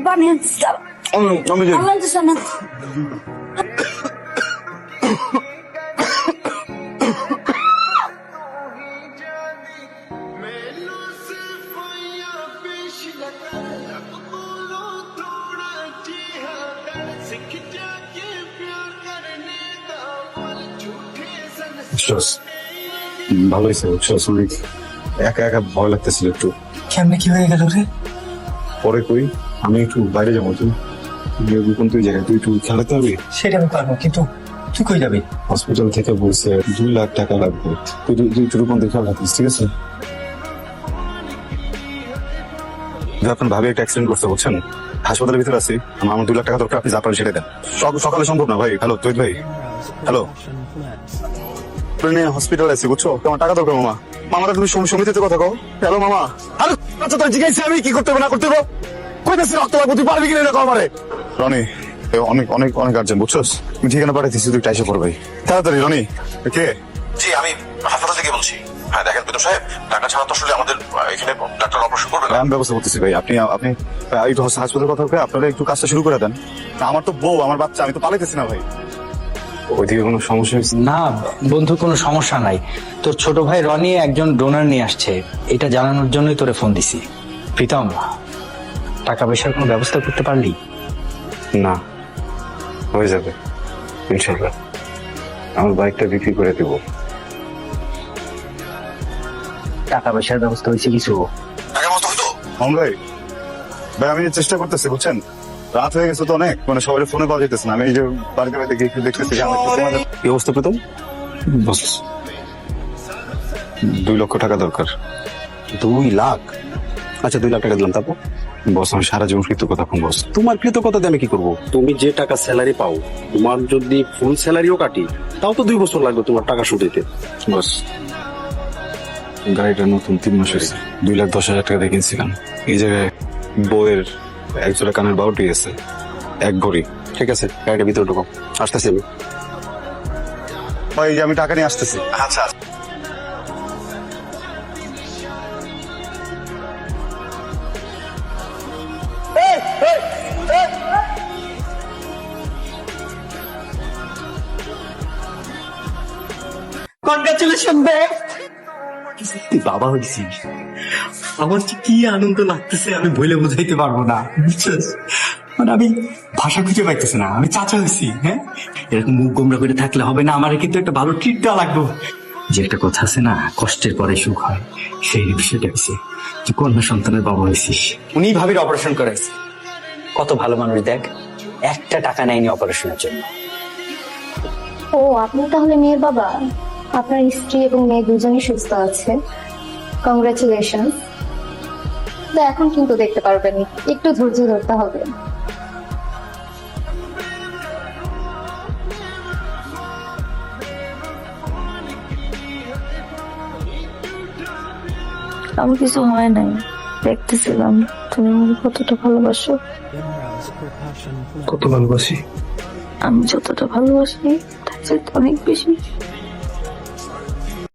পানি না ভালো হয়েছে বুঝছস, অনেক একা একা ভয় লাগতেছিল একটু। কেমনে কি হয়ে গেল রে? পরে কই, আমি একটু বাইরে যাবো, তুই কোন তুই জায়গায়, তুই একটু খেলাতে হবে। সেটা আমি পারবো, কিন্তু তুই কই যাবি? হসপিটাল থেকে বলছে 2 লাখ টাকা লাগবে, তুই একটু রূপন দেখে রাখিস, ঠিক আছে? আপনার ভাবি একটা অ্যাক্সিডেন্ট করতে বলছেন, হাসপাতালের ভিতরে আছি, আমার 2 লাখ টাকা দরকার, আপনি যা পারেন সেটা দেন। সকালে সম্ভব না ভাই। হ্যালো তৈত ভাই, হ্যালো, হসপিটাল আছি বুঝছো, তোমার টাকা দরকার মামা। মামারা তুমি সমিতিতে কথা কও। হ্যালো মামা, হ্যালো, আচ্ছা তোর জিজ্ঞাসা আমি কি করতে হবে না করতে হবে, কইতেছি রক্ত লাগবে, তুই পারবি কিনা এরকম আমারে। রনি অনেক অনেক অনেক আর্জেন্ট বুঝছস, তুমি ঠিকানা পাঠাইছিস, তুই টাইসে পড় ভাই তাড়াতাড়ি। রনি কে? জি আমি হাসপাতাল থেকে বলছি। হ্যাঁ দেখেন বিদ্যুৎ সাহেব, টাকা ছাড়া তো আসলে আমাদের এখানে ডাক্তার অপারেশন করবে না। আমি ব্যবস্থা করতেছি ভাই, আপনি আপনি একটু হাসপাতালের কথা বলে আপনারা একটু কাজটা শুরু করে দেন। আমার তো বউ, আমার বাচ্চা, আমি তো পালাইতেছি না ভাই। ওইদিকে কোনো সমস্যা হয়েছে? না বন্ধু, কোনো সমস্যা নাই। তোর ছোট ভাই রনি একজন ডোনার নিয়ে আসছে, এটা জানানোর জন্যই তোরে ফোন দিছি। প্রীতম, টাকা পয়সার কোনো ব্যবস্থা করতে পারলি? না, হয়ে যাবে ইনশাল্লাহ। আমার বাইকটা বিক্রি করে দেব। টাকা পয়সার ব্যবস্থা হয়েছে কিছু? টাকার মতো হয়তো ভাই ভাই আমি চেষ্টা করতেছি বুঝছেন, রাত হয়ে গেছে তো অনেক, মানে সবাই ফোনে পাওয়া যেতেছে না। আমি এই যে বাড়িতে বাড়িতে গিয়ে একটু দেখতেছি কি অবস্থা পেতাম। বস 2 লক্ষ টাকা দরকার। 2 লাখ? আচ্ছা 2 লাখ টাকা দিলাম, তারপর? বস আমি সারা জীবন কৃতজ্ঞতা পাবো বস। তোমার কৃতজ্ঞতা দিয়ে আমি কি করবো? তুমি যে টাকা স্যালারি পাও, তোমার যদি ফুল স্যালারিও কাটি, তাও তো 2 বছর লাগবে তোমার টাকা শুধুতে। বস গাড়িটা নতুন 3 মাস হয়েছে, 2,10,000 টাকা দিয়ে কিনছিলাম। এই জায়গায় বউয়ের একজোড়া কানের বাউটি আছে, 1 ভরি। ঠিক আছে, গাড়িটা ভিতরে ঢোকো, আসতেছি আমি। ভাই এই যে আমি টাকা নিয়ে আসতেছি। আচ্ছা কনগ্রাচুলেশন বেব, তুই বাবা হয়েছিস। আমার যে কি আনন্দ লাগতেছে আমি বলে বোঝাইতে পারবো না, বুঝছিস? মানে আমি ভাষা খুঁজে পাইতেছি না, আমি চাচা হয়েছি। হ্যাঁ, এরকম মুখ গোমরা করে থাকলে হবে না, আমার কিন্তু একটা ভালো ট্রিট দেওয়া লাগবে। যে একটা কথা আছে না, কষ্টের পরে সুখ হয়, সেই বিষয়টা হয়েছে। তুই কন্যা সন্তানের বাবা হয়েছিস। উনি ভাবির অপারেশন করাইছে। কত ভালো মানুষ দেখ, একটা টাকা নেয়নি অপারেশনের জন্য। ও, আপনি তাহলে মেয়ের বাবা? আপনার স্ত্রী এবং মেয়ে দুজনই সুস্থ আছে, কংগ্রাচুলেশন। এখন কিন্তু দেখতে পারবেন, একটু ধৈর্য ধরতে হবে। আমার কিছু হয় নাই, দেখতেছিলাম তুমি আমাকে কতটা ভালোবাসো। কত ভালোবাসি? আমি যতটা ভালোবাসি তার চাইতে অনেক বেশি।